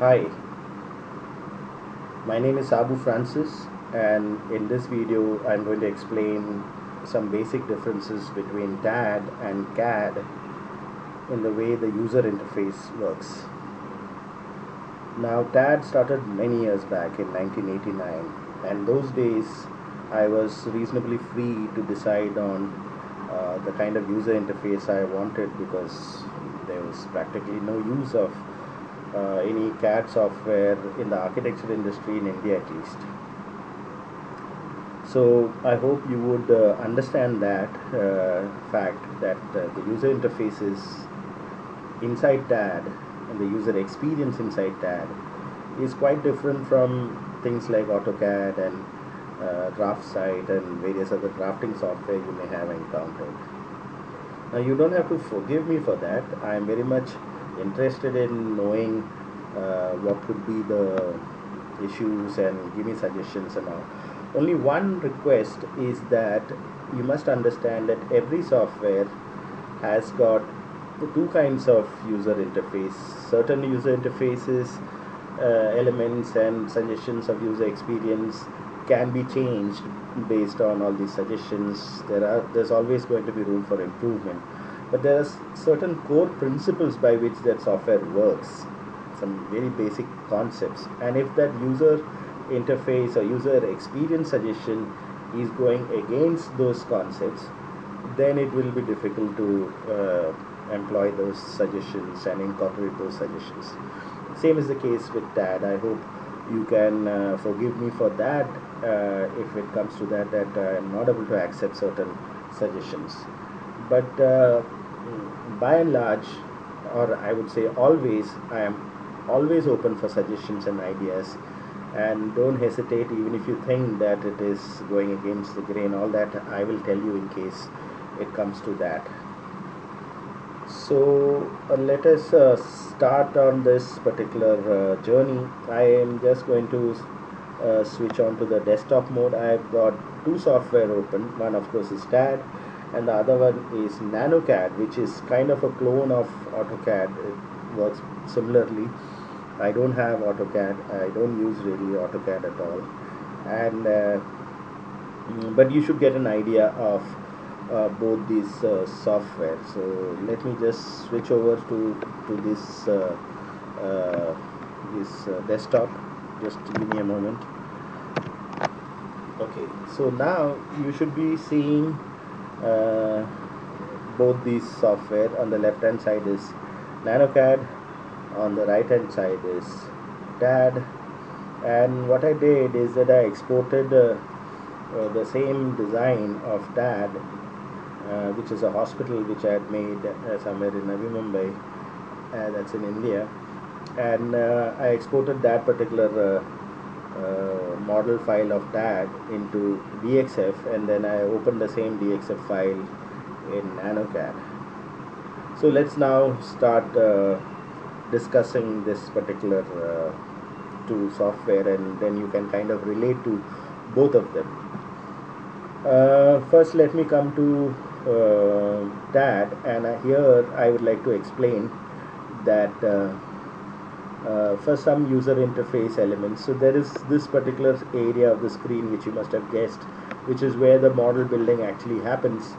Hi, my name is Abu Francis, and in this video I'm going to explain some basic differences between TAD and CAD in the way the user interface works. Now, TAD started many years back in 1989, and those days I was reasonably free to decide on the kind of user interface I wanted because there was practically no use of any CAD software in the architecture industry in India at least. So I hope you would understand that fact that the user interfaces inside TAD and the user experience inside TAD is quite different from things like Autocad and DraftSite and various other drafting software you may have encountered. Now you don't have to forgive me for that. I am very much interested in knowing what could be the issues and give me suggestions and all. Only one request is that you must understand that every software has got the two kinds of user interface. Certain user interfaces, elements and suggestions of user experience can be changed based on all these suggestions. There's always going to be room for improvement, but there are certain core principles by which that software works, some very basic concepts, and if that user interface or user experience suggestion is going against those concepts, then it will be difficult to employ those suggestions and incorporate those suggestions. Same is the case with TAD. I hope you can forgive me for that if it comes to that I am not able to accept certain suggestions. But by and large, or I would say always, I am always open for suggestions and ideas, and don't hesitate even if you think that it is going against the grain. All that I will tell you in case it comes to that. So let us start on this particular journey. I am just going to switch on to the desktop mode. I've got two software open. One of course is TAD, and the other one is NanoCAD, which is kind of a clone of AutoCAD. It works similarly. I don't have AutoCAD. I don't use really AutoCAD at all, and but you should get an idea of both these software. So let me just switch over to this desktop. Just give me a moment. Okay, so now you should be seeing uh, both these software. On the left hand side is NanoCAD, on the right hand side is TAD, and what I did is that I exported the same design of TAD, which is a hospital which I had made somewhere in Navi Mumbai, that's in India, and I exported that particular model file of TAD into DXF, and then I opened the same DXF file in NanoCAD. So let's now start discussing this particular two software, and then you can kind of relate to both of them. First, let me come to TAD, and here I would like to explain that for some user interface elements. So there is this particular area of the screen which you must have guessed, which is where the model building actually happens.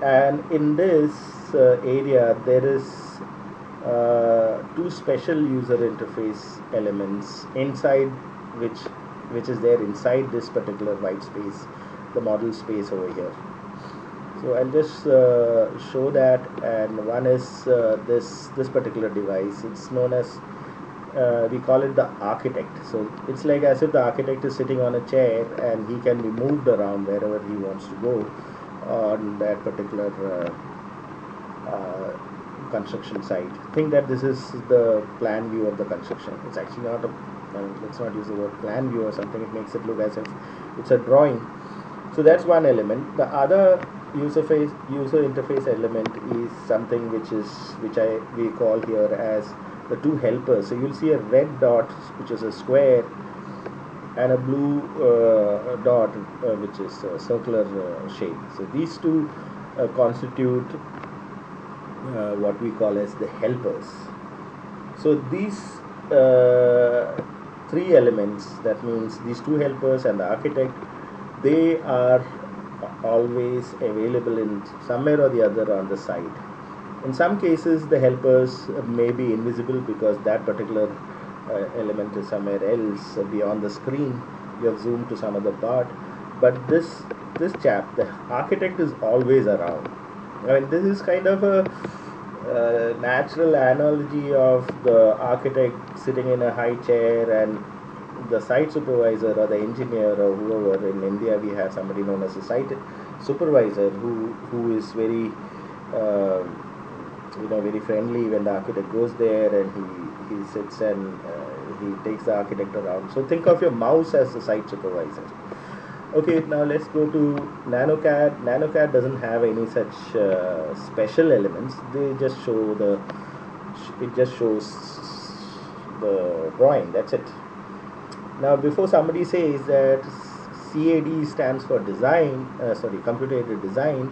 And in this area, there is two special user interface elements inside which is there inside this particular white space, the model space over here. So I'll just show that, and one is this particular device. It's known as we call it the architect. So it's like as if the architect is sitting on a chair and he can be moved around wherever he wants to go on that particular construction site. Think that this is the plan view of the construction. It's actually not a let's not use the word plan view or something. It makes it look as if it's a drawing. So that's one element. The other user interface element is something we call here as the two helpers. So you'll see a red dot, which is a square, and a blue dot, which is a circular shape. So these two constitute what we call as the helpers. So these three elements, that means these two helpers and the architect, they are always available in somewhere or the other on the site. In some cases the helpers may be invisible because that particular element is somewhere else beyond the screen. You have zoomed to some other part, but this chap, the architect, is always around. I mean, this is kind of a natural analogy of the architect sitting in a high chair and the site supervisor or the engineer or whoever. In India we have somebody known as a site supervisor who is very uh, very friendly when the architect goes there, and he sits and he takes the architect around. So think of your mouse as the site supervisor. Okay, now let's go to NanoCAD. NanoCAD doesn't have any such special elements. They just show it just shows the drawing. That's it. Now, before somebody says that CAD stands for computer aided design,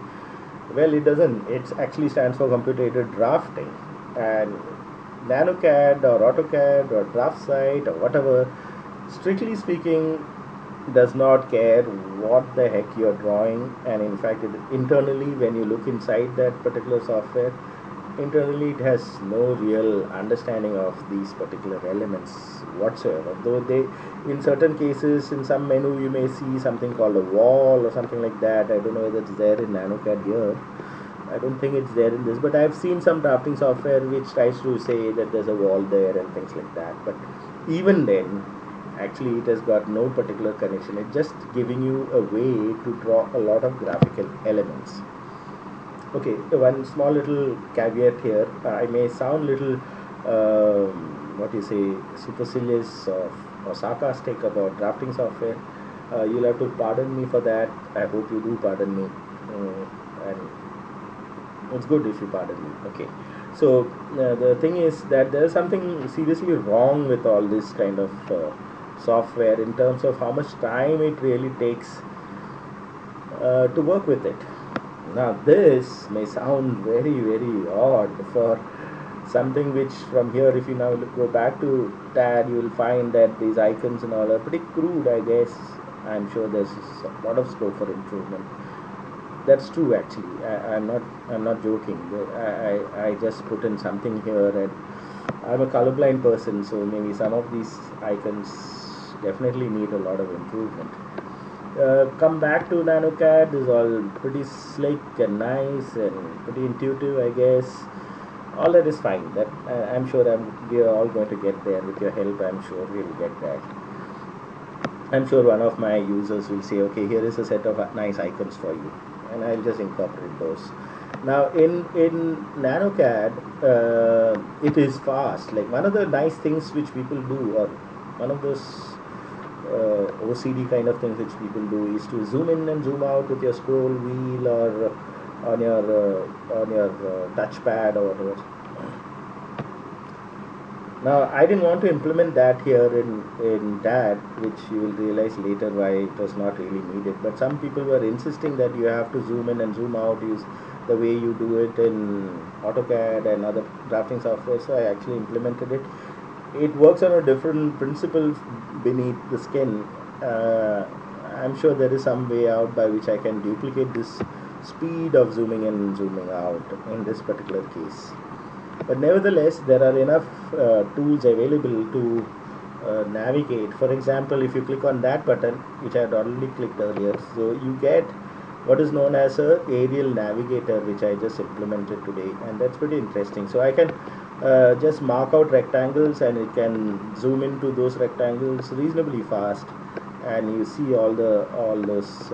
well, it doesn't. It actually stands for computer aided drafting. And NanoCAD or Autocad or DraftSite or whatever, strictly speaking, does not care what the heck you're drawing. And in fact, internally, when you look inside that particular software, internally it has no real understanding of these particular elements whatsoever. Though they, in certain cases, in some menu you may see something called a wall or something like that. I don't know whether it's there in NanoCAD here. I don't think it's there in this, but I've seen some drafting software which tries to say that there's a wall there and things like that. But even then, actually it has got no particular connection. It's just giving you a way to draw a lot of graphical elements. Okay, one small little caveat here. I may sound little what you say, supercilious or sarcastic about drafting software. You'll have to pardon me for that. I hope you do pardon me, and it's good if you pardon me. Okay, so the thing is that there is something seriously wrong with all this kind of software in terms of how much time it really takes to work with it. Now, this may sound very, very odd for something which, from here, if you now go back to TAD, you will find that these icons and all are pretty crude, I guess. I'm sure there's a lot of scope for improvement. That's true, actually. I'm not joking. I just put in something here, and I'm a colorblind person, so maybe some of these icons definitely need a lot of improvement. Come back to NanoCAD. This is all pretty slick and nice and pretty intuitive, I guess. All that is fine. That I'm sure we are all going to get there with your help. I'm sure we'll get that. I'm sure one of my users will say, okay, here is a set of nice icons for you, and I'll just incorporate those. Now, in NanoCAD, it is fast. Like, one of the nice things which people do, or one of those OCD kind of things which people do, is to zoom in and zoom out with your scroll wheel or on your touchpad or whatever. Now, I didn't want to implement that here in TAD, which you will realize later why it was not really needed. But some people were insisting that you have to zoom in and zoom out, use the way you do it in AutoCAD and other drafting software. So I actually implemented it. It works on a different principle beneath the skin. I'm sure there is some way out by which I can duplicate this speed of zooming in and zooming out in this particular case. But nevertheless, there are enough tools available to navigate. For example, if you click on that button, which I had already clicked earlier, so you get what is known as a aerial navigator, which I just implemented today, and that's pretty interesting. So I can just mark out rectangles, and it can zoom into those rectangles reasonably fast, and you see all those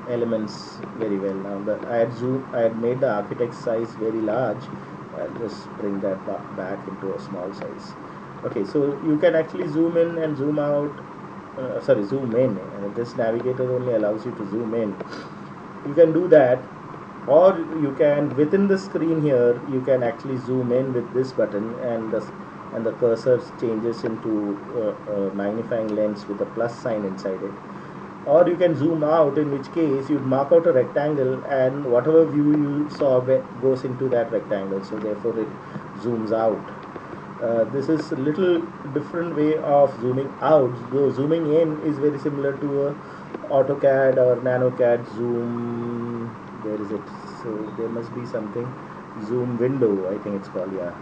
elements very well. Now, I had made the architect size very large. I'll just bring that back into a small size. Okay, so you can actually zoom in and zoom out. Zoom in. This navigator only allows you to zoom in. You can do that, or you can, within the screen here, you can actually zoom in with this button, and the cursor changes into a magnifying lens with a plus sign inside it. Or you can zoom out, in which case you'd mark out a rectangle, and whatever view you saw goes into that rectangle, so therefore it zooms out. This is a little different way of zooming out, though zooming in is very similar to a AutoCAD or NanoCAD zoom. Where is it? So there must be something zoom window, I think it's called, yeah.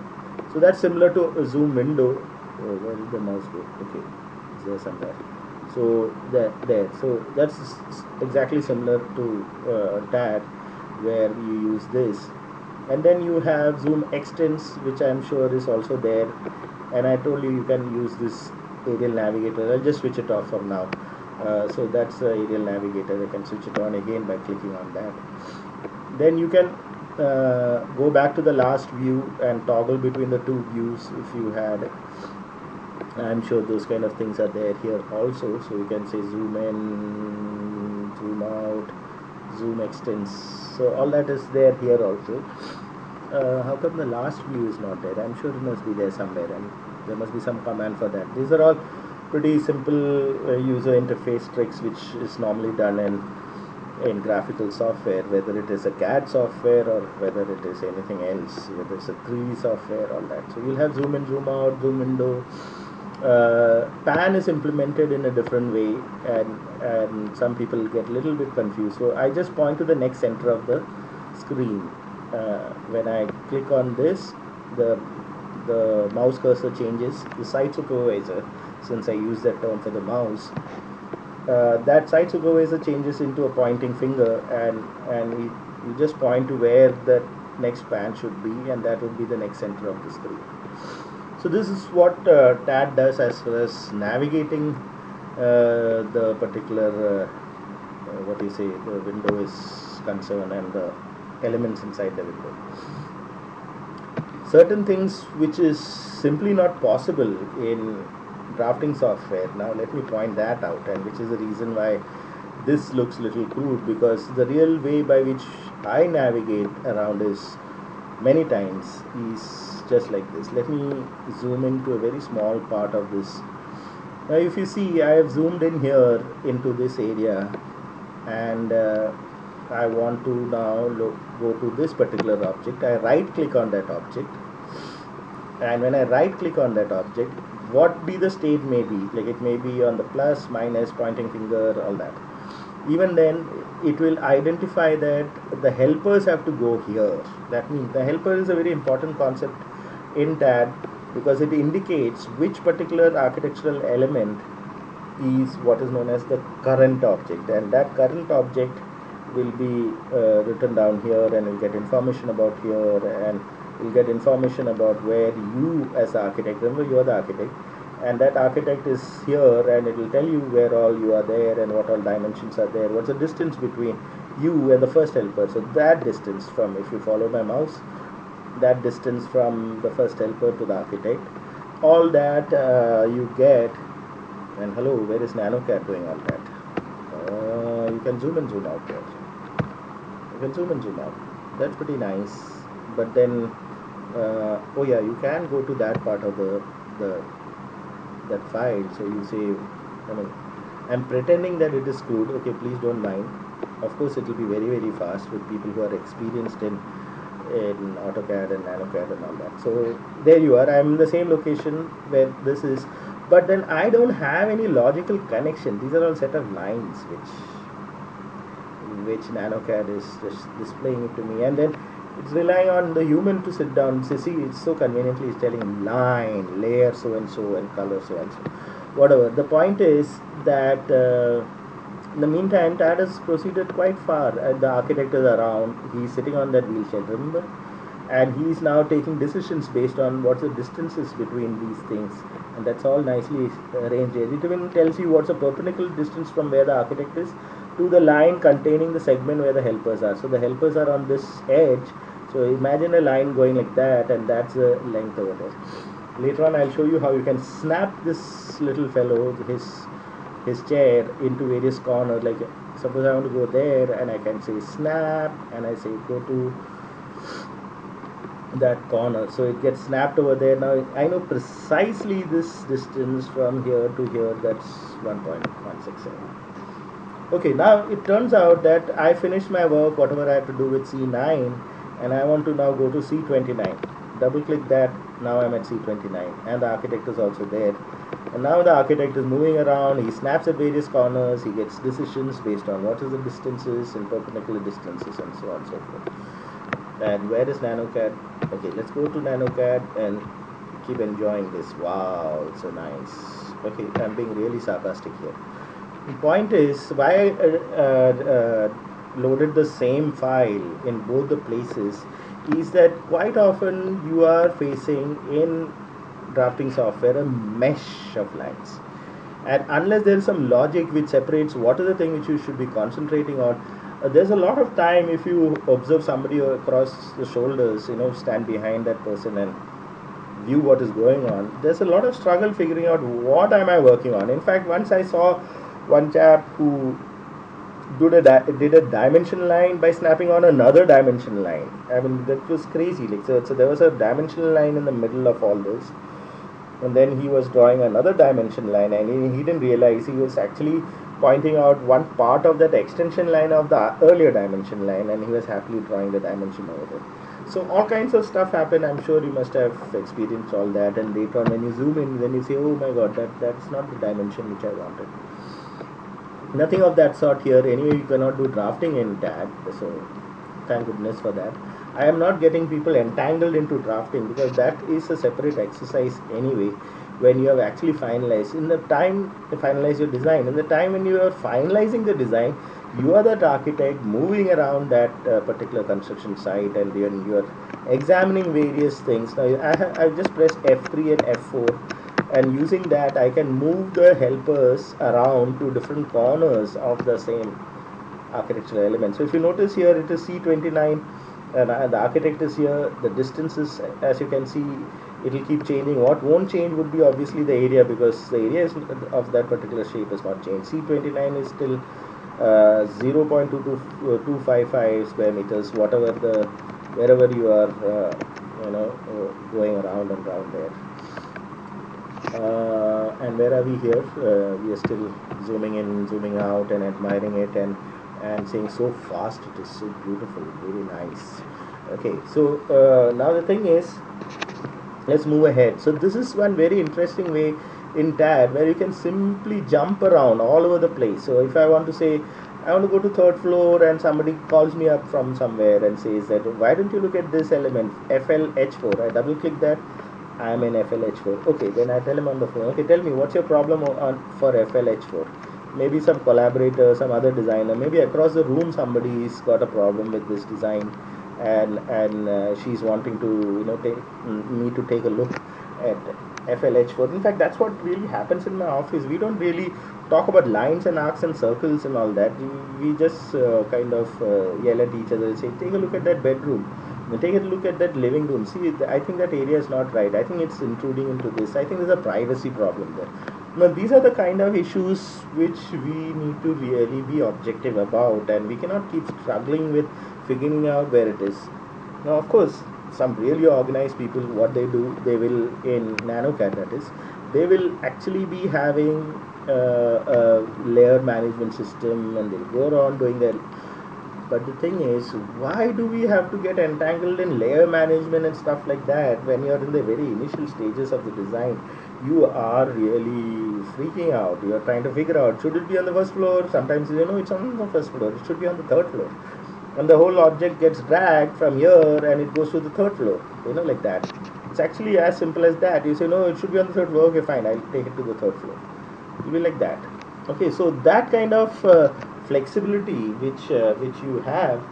So that's similar to a zoom window. Oh, where did the mouse go? Okay, it's there somewhere. So there. So that's exactly similar to TAD, where you use this. And then you have zoom extents, which I'm sure is also there, and I told you can use this Abl Navigator. I'll just switch it off for now. So that's the Abl Navigator. I can switch it on again by clicking on that. Then you can go back to the last view and toggle between the two views if you had. I'm sure those kind of things are there here also. So you can say zoom in, zoom out, zoom extents. So all that is there here also. How come the last view is not there? I'm sure it must be there somewhere, and there must be some command for that. These are all pretty simple user interface tricks which is normally done in graphical software, whether it is a CAD software or whether it is anything else, whether it's a 3D software, all that. So you'll have zoom in, zoom out, zoom window. Pan is implemented in a different way, and some people get a little bit confused. So I just point to the next center of the screen. When I click on this, the mouse cursor changes. The site supervisor, since I use that term for the mouse, that site supervisor changes into a pointing finger, and you just point to where that next pan should be, and that would be the next center of the screen. So this is what TAD does as far as navigating the particular what do you say, the window is concerned, and the elements inside the window. Certain things which is simply not possible in drafting software. Now let me point that out, and which is the reason why this looks little crude, because the real way by which I navigate around is many times is just like this. Let me zoom into a very small part of this. Now if you see, I have zoomed in here into this area, and I want to now go to this particular object. I right click on that object, and when I right click on that object, what be the state may be, like it may be on the plus, minus, pointing finger, all that. Even then it will identify that the helpers have to go here. That means the helper is a very important concept in TAD, because it indicates which particular architectural element is what is known as the current object, and that current object will be written down here, and will get information about here, and will get information about where you as the architect, remember you are the architect, and that architect is here, and it will tell you where all you are there and what all dimensions are there, what's the distance between you and the first helper. So that distance from, if you follow my mouse, that distance from the first helper to the architect, all that you get. And hello, where is NanoCAD doing all that? You can zoom in, zoom out there. You can zoom in, zoom out. That's pretty nice. But then, oh yeah, you can go to that part of that file. So you say, I mean, I'm pretending that it is screwed. Okay, please don't mind. Of course, it will be very, very fast with people who are experienced in AutoCAD and NanoCAD and all that. So there you are. I'm in the same location where this is, but then I don't have any logical connection. These are all set of lines which NanoCAD is just displaying it to me, and then it's relying on the human to sit down. So see, it's so conveniently it's telling him line, layer so and so, and color so and so, whatever. The point is that in the meantime, TAD has proceeded quite far. The architect is around. He's sitting on that wheelchair, remember? And he's now taking decisions based on what's the distances between these things. And that's all nicely arranged here. It even tells you what's the perpendicular distance from where the architect is to the line containing the segment where the helpers are. So the helpers are on this edge. So imagine a line going like that, and that's the length over there. Later on, I'll show you how you can snap this little fellow, his chair, into various corners. Like suppose I want to go there, and I can say snap, and I say go to that corner, so it gets snapped over there. Now I know precisely this distance from here to here, that's 1.167. okay, now it turns out that I finished my work, whatever I have to do with C9, and I want to now go to C29. Double click that, Now I'm at C29, and the architect is also there. And now the architect is moving around, he snaps at various corners, he gets decisions based on what is the distances and perpendicular distances and so on and so forth. And where is NanoCAD? Okay, let's go to NanoCAD and keep enjoying this. Wow, it's so nice. Okay, I'm being really sarcastic here. The point is, why loaded the same file in both the places is that quite often you are facing in drafting software a mesh of lines, and unless there is some logic which separates what is the thing which you should be concentrating on, there's a lot of time if you observe somebody across the shoulders, stand behind that person and view what is going on, there's a lot of struggle figuring out what am I working on. In fact, once I saw one chap who did a dimension line by snapping on another dimension line. I mean, that was crazy. Like, so there was a dimension line in the middle of all this, and then he was drawing another dimension line, and he didn't realize he was actually pointing out one part of that extension line of the earlier dimension line, and he was happily drawing the dimension over there. So all kinds of stuff happen. I'm sure you must have experienced all that, and later on when you zoom in, then you say, oh my god, that's not the dimension which I wanted. Nothing of that sort here. Anyway, you cannot do drafting in CAD, so thank goodness for that. I am not getting people entangled into drafting because that is a separate exercise anyway. When you have actually finalized, in the time to finalize your design, in the time when you are finalizing the design, you are that architect moving around that particular construction site, and you are examining various things. Now I've just pressed F3 and F4, and using that I can move the helpers around to different corners of the same architectural element. So if you notice here, it is C29, and the architect is here. The distances, as you can see, it will keep changing. What won't change would be obviously the area, because the area of that particular shape is not changed. C29 is still 0.255 square meters, wherever you are going around and around there. And where are we here? We are still zooming in, zooming out, and admiring it, and saying so fast, it is so beautiful, very nice. Okay, so now the thing is, let's move ahead. So this is one very interesting way in CAD where you can simply jump around all over the place. So if I want to say, I want to go to third floor, and somebody calls me up from somewhere and says that, why don't you look at this element, FLH4? I double click that, I am in FLH4. Okay, then I tell him on the phone, okay, tell me what's your problem for FLH4. Maybe some collaborator, some other designer, maybe across the room somebody's got a problem with this design, and she's wanting to me to take a look at FLH4. In fact, that's what really happens in my office. We don't really talk about lines and arcs and circles and all that. We just kind of yell at each other and say, take a look at that bedroom, take a look at that living room. See, I think that area is not right. I think it's intruding into this. I think there's a privacy problem there. Now, these are the kind of issues which we need to really be objective about, and we cannot keep struggling with figuring out where it is. Now, of course, some really organized people, what they do, they will, in NanoCAD that is, they will actually be having a layer management system, and they'll go around doing that. But the thing is, why do we have to get entangled in layer management and stuff like that when you're in the very initial stages of the design? You are really freaking out. You are trying to figure out, should it be on the first floor? Sometimes it's on the first floor, it should be on the third floor, and the whole object gets dragged from here and it goes to the third floor, like that. It's actually as simple as that. You say, no, it should be on the third floor. Okay, fine, I'll take it to the third floor. It'll be like that. Okay, so that kind of flexibility which you have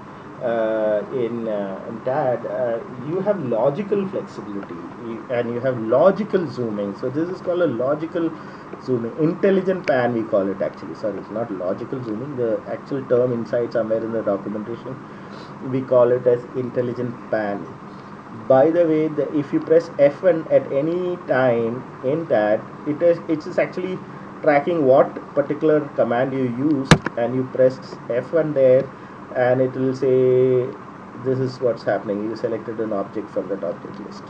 in CAD, you have logical flexibility, and you have logical zooming. So this is called a logical zooming, intelligent pan we call it actually. Sorry, it's not logical zooming. The actual term inside somewhere in the documentation, we call it as intelligent pan. By the way, if you press F1 at any time in CAD, it is actually tracking what particular command you used, and you pressed F1 there, and it will say this is what's happening. You selected an object from that object list.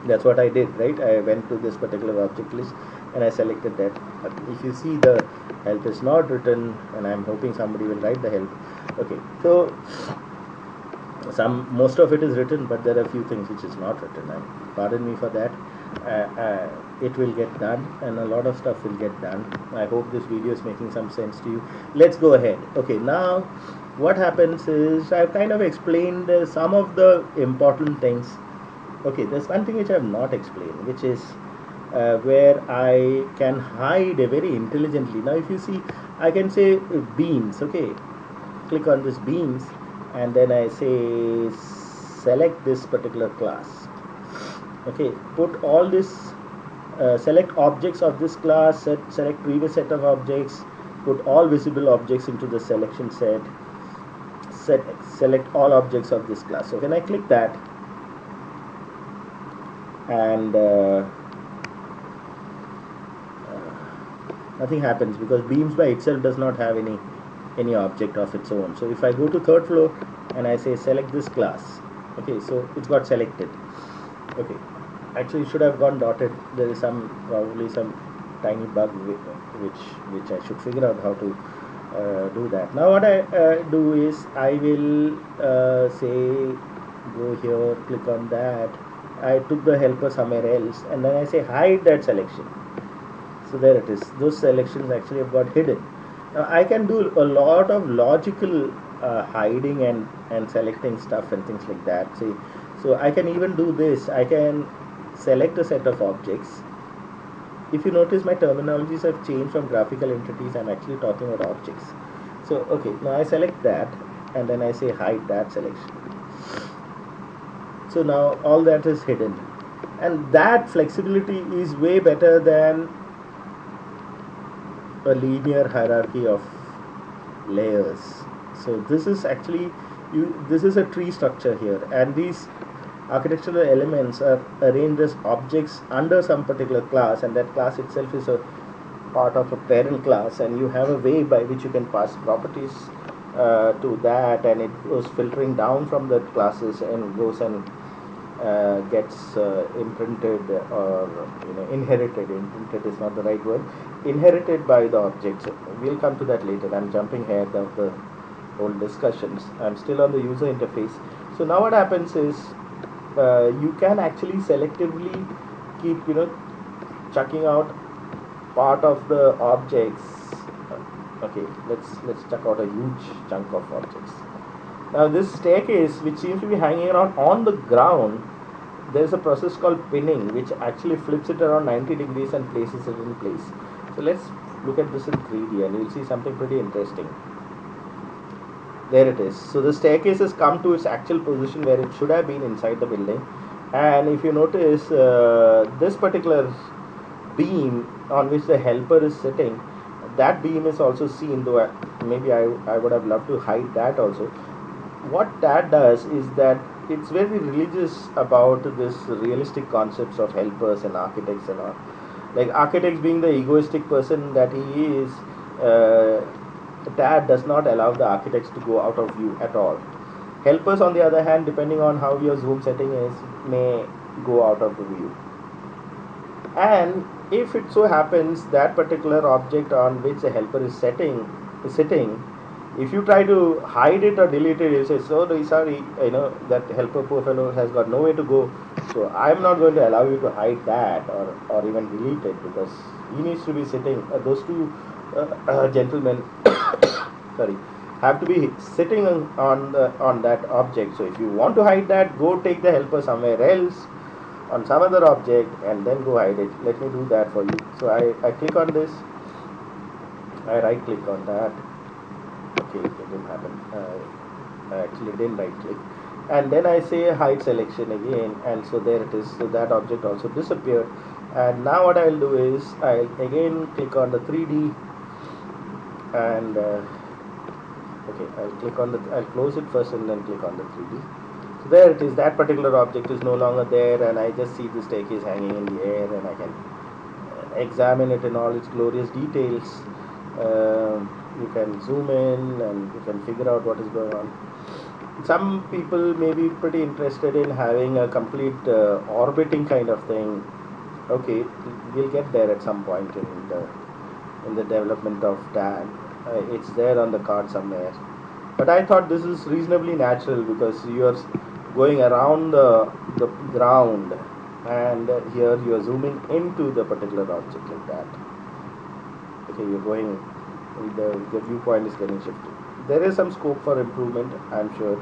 That's what I did, right? I went to this particular object list and I selected that. But if you see, the help is not written, and I'm hoping somebody will write the help. Okay, so Most of it is written, but there are a few things which is not written, and pardon me for that. It will get done, and a lot of stuff will get done. I hope this video is making some sense to you. Let's go ahead. Okay, now what happens is I've kind of explained some of the important things. Okay, there's one thing which I have not explained, which is where I can hide very intelligently. Now if you see, I can say beams. Okay, click on this beams, and then I say select this particular class. Okay, put all this, select objects of this class, select previous set of objects, put all visible objects into the selection set, select all objects of this class. So when I click that, and nothing happens, because beams by itself does not have any object of its own. So if I go to third floor and I say select this class, okay, so it's got selected. Okay, actually it should have gone dotted. There is probably some tiny bug which I should figure out how to do that. Now what I do is I will say go here, click on that. I took the helper somewhere else, and then I say hide that selection. So there it is. Those selections actually have got hidden. Now I can do a lot of logical hiding and selecting stuff and things like that. See, so I can even do this. I can select a set of objects. If you notice, my terminologies have changed from graphical entities. I'm actually talking about objects. So okay, now I select that, and then I say hide that selection. So now all that is hidden, and that flexibility is way better than a linear hierarchy of layers. So this is actually this is a tree structure here, and these architectural elements are arranged as objects under some particular class, and that class itself is a part of a parent class, and you have a way by which you can pass properties to that, and it goes filtering down from the classes and goes and gets imprinted, or inherited. Imprinted is not the right word. Inherited by the objects. We'll come to that later. I'm jumping ahead of the whole discussions. I'm still on the user interface. So now what happens is you can actually selectively keep chucking out part of the objects. Okay, let's chuck out a huge chunk of objects. Now this staircase, which seems to be hanging around on the ground, there is a process called pinning, which actually flips it around 90 degrees and places it in place. So let's look at this in 3D, and you'll see something pretty interesting. There it is. So the staircase has come to its actual position where it should have been inside the building. And if you notice, this particular beam on which the helper is sitting, that beam is also seen, though maybe I would have loved to hide that also. What that does is that it's very religious about this realistic concepts of helpers and architects and all. Like architects being the egoistic person that he is, that does not allow the architects to go out of view at all. Helpers, on the other hand, depending on how your zoom setting is, may go out of the view. And if it so happens that particular object on which the helper is sitting, if you try to hide it or delete it, you say, so sorry, that helper poor fellow has got nowhere to go, so I'm not going to allow you to hide that or even delete it, because he needs to be sitting, those two gentlemen sorry, have to be sitting on that object. So if you want to hide that, go take the helper somewhere else on some other object and then go hide it. Let me do that for you. So I click on this, I right click on that. Okay, it didn't happen. I actually didn't right click, and then I say hide selection again, and so there it is. So that object also disappeared. And now what I'll do is I'll again click on the 3D, and okay, I'll close it first and then click on the 3D. So there it is. That particular object is no longer there, and I just see the staircase hanging in the air, and I can examine it in all its glorious details. You can zoom in and you can figure out what is going on. Some people may be pretty interested in having a complete orbiting kind of thing. Okay, we'll get there at some point in the development of DAG. It's there on the card somewhere. But I thought this is reasonably natural because you are going around the ground, and here you are zooming into the particular object like that. Okay, you're going, the viewpoint is getting shifted. There is some scope for improvement, I'm sure,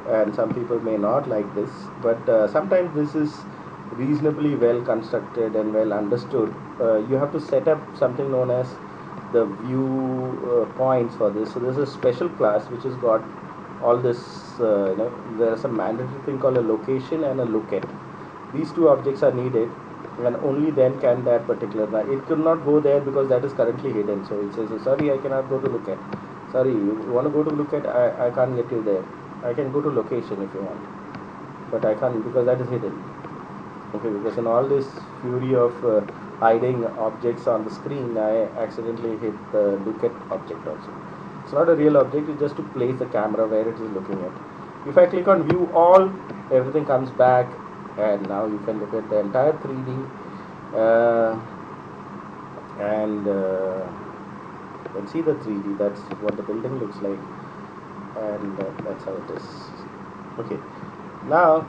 and some people may not like this, but sometimes this is reasonably well constructed and well understood. You have to set up something known as the view points for this. So there's a special class which has got all this. There's a mandatory thing called a location and a lookat. These two objects are needed, and only then can that particular, it could not go there because that is currently hidden. So it says, sorry, I cannot go to lookat. Sorry, you want to go to lookat? I can't get you there. I can go to location if you want, but I can't because that is hidden. Okay, because in all this fury of hiding objects on the screen, I accidentally hit the lookat object also. It's not a real object, it's just to place the camera where it is looking at. If I click on view all, everything comes back, and now you can look at the entire 3D, and you can see the 3D. That's what the building looks like, and that's how it is. Okay, now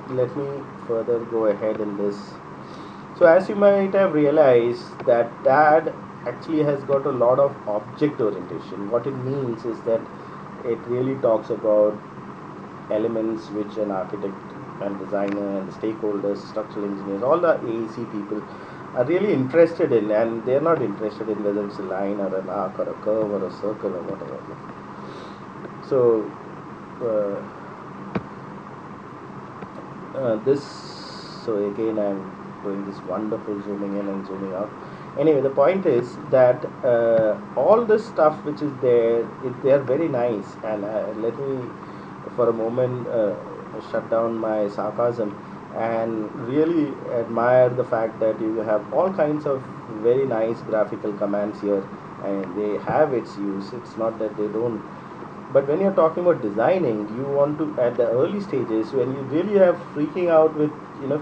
let me further go ahead in this. So as you might have realized, that DAD actually has got a lot of object orientation. What it means is that it really talks about elements which an architect and designer and the stakeholders, structural engineers, all the AEC people are really interested in, and they're not interested in whether it's a line or an arc or a curve or a circle or whatever. So so again I'm doing this wonderful zooming in and zooming out. Anyway, the point is that all this stuff which is there, they are very nice, and let me for a moment shut down my sarcasm and really admire the fact that you have all kinds of very nice graphical commands here, and they have its use. It's not that they don't. But when you're talking about designing, you want to, at the early stages, when you really have freaking out with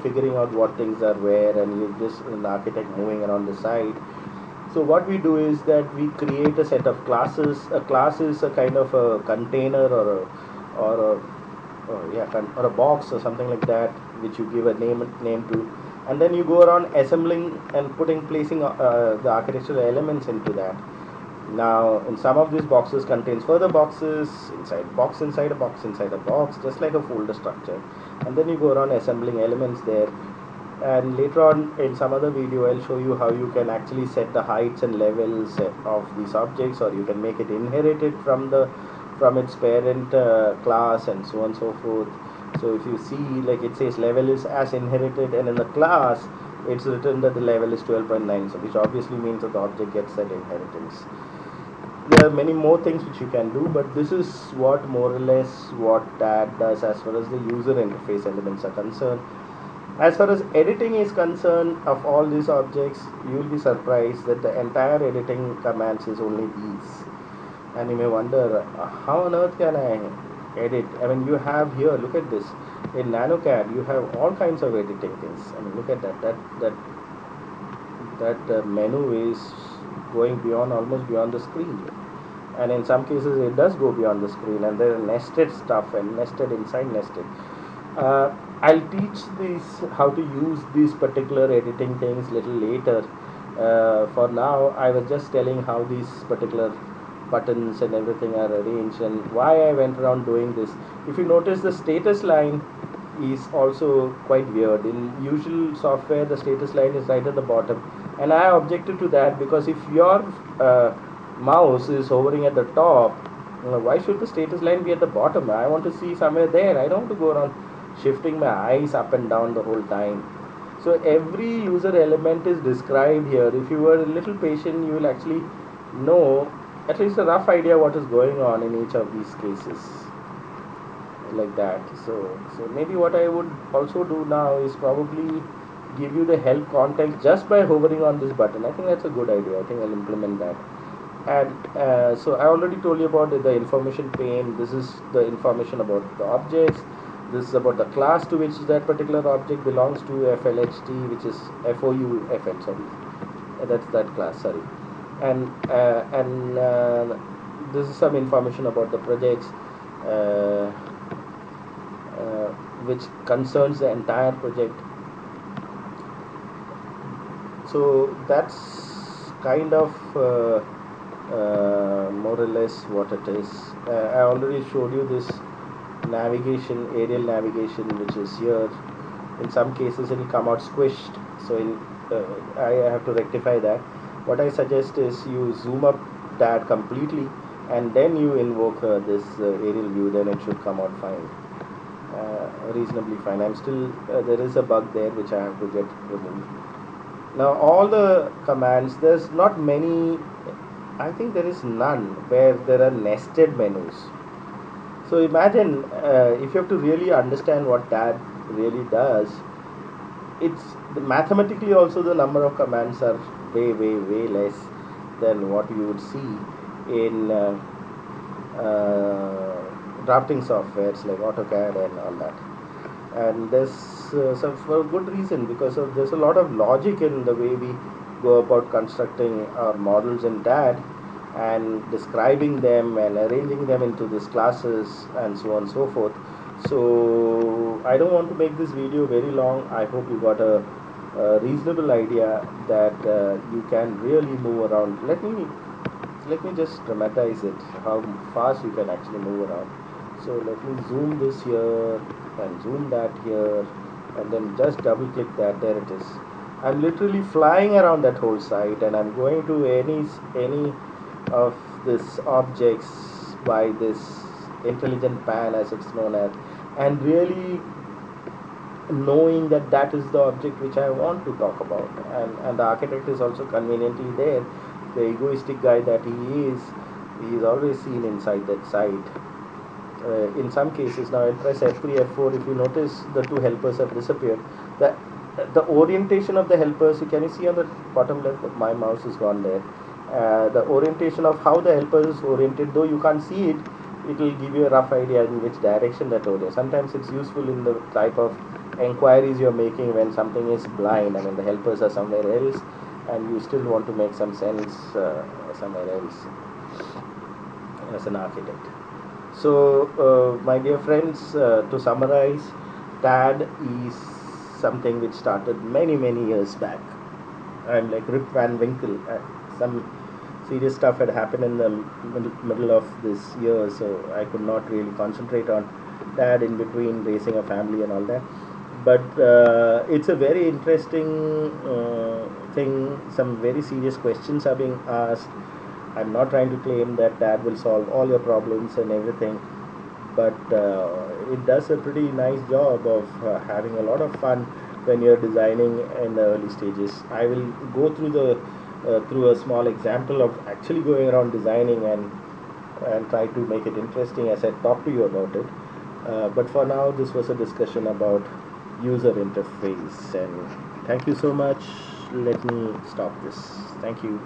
figuring out what things are where, and you're just an architect moving around the site. So what we do is that we create a set of classes. A class is a kind of a container or a box or something like that, which you give a name to, and then you go around assembling and placing the architectural elements into that. Now, in some of these boxes contains further boxes inside a box inside a box inside a box, just like a folder structure, and then you go around assembling elements there. And later on in some other video, I'll show you how you can actually set the heights and levels of these objects, or you can make it inherited from its parent class, and so on and so forth. So if you see, like it says level is as inherited, and in the class it's written that the level is 12.9, so which obviously means that the object gets that inheritance. There are many more things which you can do, but this is what more or less what DAD does as far as the user interface elements are concerned. As far as editing is concerned of all these objects, you will be surprised that the entire editing commands is only these. And you may wonder, how on earth can I edit? I mean, you have here, look at this. In NanoCAD, you have all kinds of editing things. I mean, look at that menu is going beyond, almost beyond the screen. And in some cases, it does go beyond the screen, and there are nested stuff and nested inside nested. I'll teach how to use these particular editing things little later. For now, I was just telling how these particular buttons and everything are arranged and why I went around doing this. If you notice, the status line is also quite weird. In usual software, the status line is right at the bottom, and I objected to that because if your mouse is hovering at the top, why should the status line be at the bottom? I want to see somewhere there. I don't want to go around shifting my eyes up and down the whole time. So every user element is described here. If you were a little patient, you will actually know at least a rough idea what is going on in each of these cases, like that. So maybe what I would also do now is probably give you the help context just by hovering on this button. I think that's a good idea. I think I'll implement that. And so I already told you about the information pane. This is the information about the objects. This is about the class to which that particular object belongs to, FLHT, which is FOUFN, sorry, that's that class, sorry. And this is some information about the projects uh, which concerns the entire project. So that's kind of more or less what it is. I already showed you this navigation, aerial navigation, which is here. In some cases it will come out squished, so I have to rectify that. What I suggest is you zoom up that completely and then you invoke this aerial view, then it should come out fine, reasonably fine. I'm still there is a bug there which I have to get removed. Now all the commands, there's not many, I think there is none where there are nested menus. So imagine if you have to really understand what that really does, it's mathematically also the number of commands are way less than what you would see in drafting softwares like Autocad and all that. And there's some for good reason, because there's a lot of logic in the way we go about constructing our models in CAD and describing them and arranging them into these classes and so on and so forth. So I don't want to make this video very long. I hope you got a reasonable idea that you can really move around. Let me just dramatize it, how fast you can actually move around. So let me zoom this here and zoom that here, and then just double click that. There it is. I'm literally flying around that whole site, and I'm going to any of this objects by this intelligent pan, as it's known as, and really knowing that that is the object which I want to talk about. And the architect is also conveniently there. The egoistic guy that he is always seen inside that site. In some cases, now I'll press F3, F4. If you notice, the two helpers have disappeared. The orientation of the helpers, can you see on the bottom left that my mouse is gone there? The orientation of how the helper is oriented, though you can't see it, it will give you a rough idea in which direction that orientation. Sometimes it's useful in the type of inquiries you're making when something is blind. I mean, the helpers are somewhere else and you still want to make some sense somewhere else as an architect. So my dear friends, to summarize, CAD is something which started many years back. I'm like Rip Van Winkle. Some serious stuff had happened in the middle of this year, so I could not really concentrate on that in between raising a family and all that. But it's a very interesting thing. Some very serious questions are being asked. I'm not trying to claim that that will solve all your problems and everything, but it does a pretty nice job of having a lot of fun when you're designing in the early stages. I will go through the through a small example of actually going around designing and try to make it interesting as I talk to you about it. But for now, this was a discussion about user interface, and thank you so much. Let me stop this. Thank you.